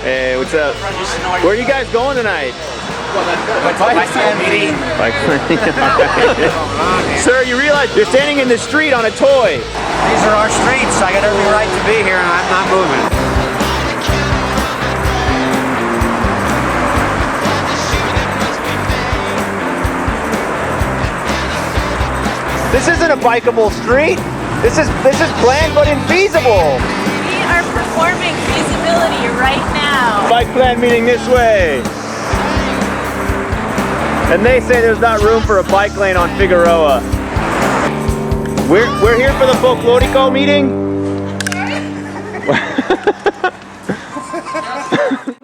Hey, what's up? Where are you guys going tonight? Bike plan meeting. Sir, you realize you're standing in the street on a toy. These are our streets. I got every right to be here and I'm not moving. This isn't a bikeable street. This is planned but infeasible. We are performing feasibility right now. Bike plan meeting this way. And they say there's not room for a bike lane on Figueroa. We're here for the Folklorico meeting.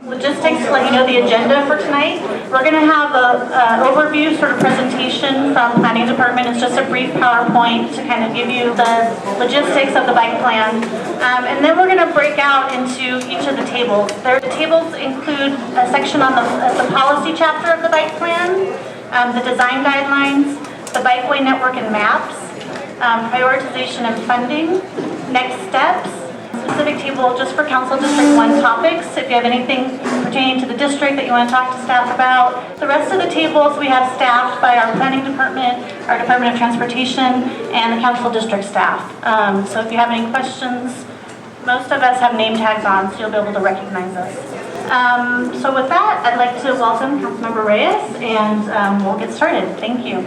Logistics to let you know the agenda for tonight. We're going to have an overview sort of presentation from the planning department. It's just a brief PowerPoint to kind of give you the logistics of the bike plan. And then we're going to break out into each of the tables. The tables include a section on the policy chapter of the bike plan, the design guidelines, the bikeway network and maps, prioritization and funding, next steps, specific table just for Council District 1 topics, if you have anything pertaining to the district that you want to talk to staff about. The rest of the tables we have staffed by our planning department, our Department of Transportation, and the Council District staff. So if you have any questions, most of us have name tags on, so you'll be able to recognize us. So with that, I'd like to welcome Councilmember Reyes, and we'll get started. Thank you.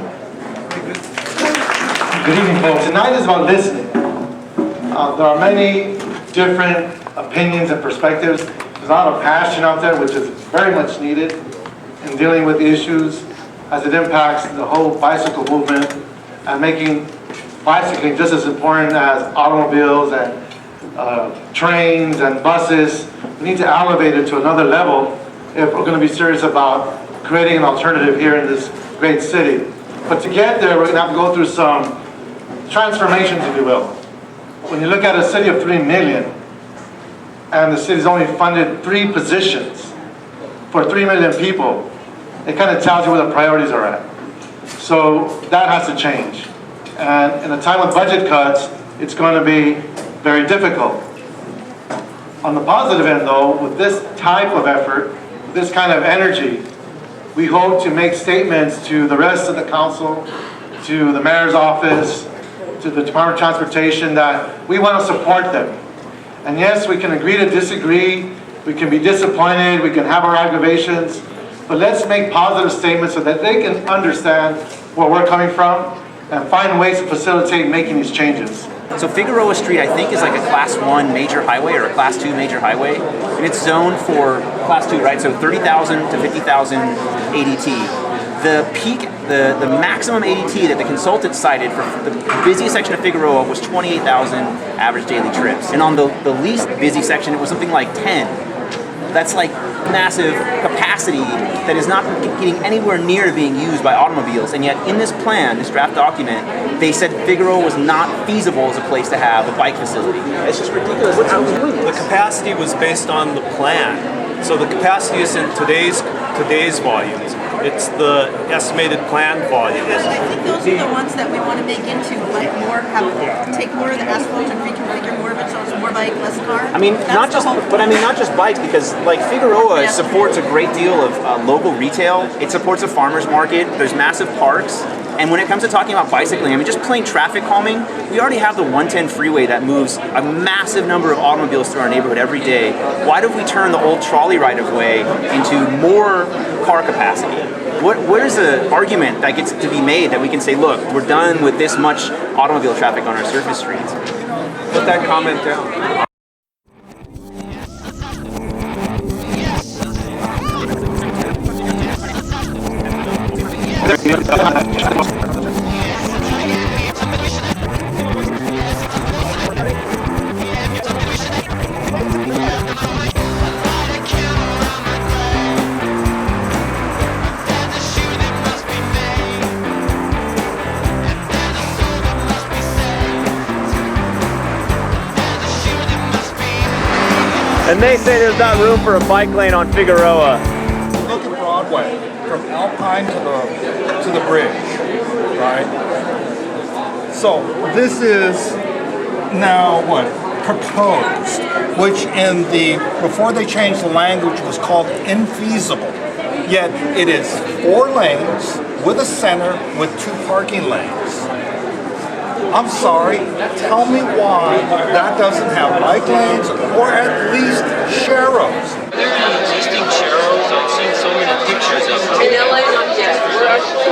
Good evening, folks. Tonight is about listening. There are many different opinions and perspectives. There's a lot of passion out there, which is very much needed in dealing with issues as it impacts the whole bicycle movement and making bicycling just as important as automobiles and trains and buses. We need to elevate it to another level if we're going to be serious about creating an alternative here in this great city. But to get there, we're going to have to go through some transformations, if you will. When you look at a city of 3 million, and the city's only funded 3 positions for 3 million people, it kind of tells you where the priorities are at. So that has to change. And in a time of budget cuts, it's going to be very difficult. On the positive end, though, with this type of effort, this kind of energy, we hope to make statements to the rest of the council, to the mayor's office, to the Department of Transportation, that we want to support them. And yes, we can agree to disagree, we can be disappointed, we can have our aggravations, but let's make positive statements so that they can understand where we're coming from and find ways to facilitate making these changes. So Figueroa Street, I think, is like a Class 1 major highway or a Class 2 major highway. And it's zoned for Class 2, right? So 30,000 to 50,000 ADT. The peak, the maximum ADT that the consultant cited for the busiest section of Figueroa was 28,000 average daily trips. And on the least busy section, it was something like 10. That's like massive capacity that is not getting anywhere near being used by automobiles. And yet in this plan, this draft document, they said Figueroa was not feasible as a place to have a bike facility. It's just ridiculous. The capacity was based on the plan. So the capacity isn't today's volumes. It's the estimated plan volumes. I think those are the ones that we want to make into like more, take more of the asphalt and reconfigure more of it so it's more bike, less car. I mean, not just bikes, because like Figueroa supports a great deal of local retail. It supports a farmer's market. There's massive parks. And when it comes to talking about bicycling, I mean, just plain traffic calming, we already have the 110 freeway that moves a massive number of automobiles through our neighborhood every day. Why don't we turn the old trolley right-of-way into more car capacity? What is the argument that gets to be made that we can say, look, we're done with this much automobile traffic on our surface streets? Put that comment down. And they say there's not room for a bike lane on Figueroa. Look at Broadway, from Alpine to the bridge, right? So this is now what, proposed, which before they changed the language was called infeasible. Yet it is 4 lanes with a center with 2 parking lanes. I'm sorry, tell me why that doesn't have bike lanes or at least sharrows. Are there any existing sharrows? I've seen so many pictures of them. In LA, not yet. We're actually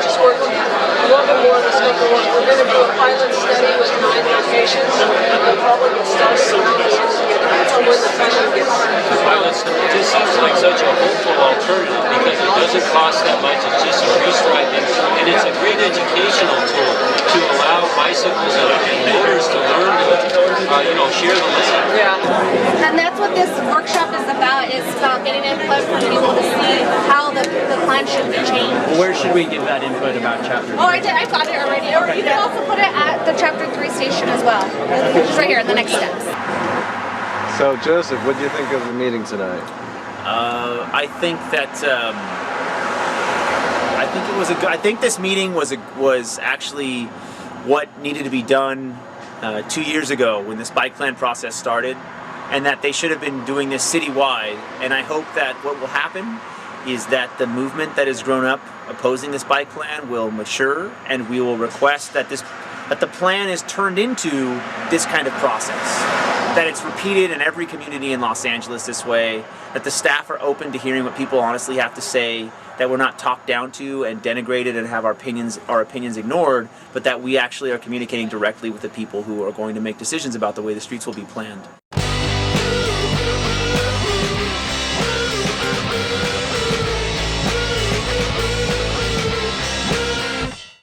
just working a little bit more on the scope of work. We're going to do a pilot study with 9 locations. We'll probably get started around the end of the year. That's when the funding gets The pilot study just seems like such a hopeful alternative because it doesn't cost that much. It's just some restriping, and it's a great educational tool to allow bicycles and motors to learn to, share the lane. Yeah. And that's what this workshop is about. It's about getting input from people to see how the plan should be changed. Where should we give that input about chapter 3? Oh, I did. I got it already. Or you can also put it at the chapter 3 station as well. Which is right here in the next steps. So Joseph, what do you think of the meeting tonight? I think that I think this meeting was actually what needed to be done 2 years ago when this bike plan process started, and that they should have been doing this citywide. And I hope that what will happen is that the movement that has grown up opposing this bike plan will mature, and we will request that the plan is turned into this kind of process, that it's repeated in every community in Los Angeles this way, that the staff are open to hearing what people honestly have to say, that we're not talked down to and denigrated and have our opinions ignored, but that we actually are communicating directly with the people who are going to make decisions about the way the streets will be planned.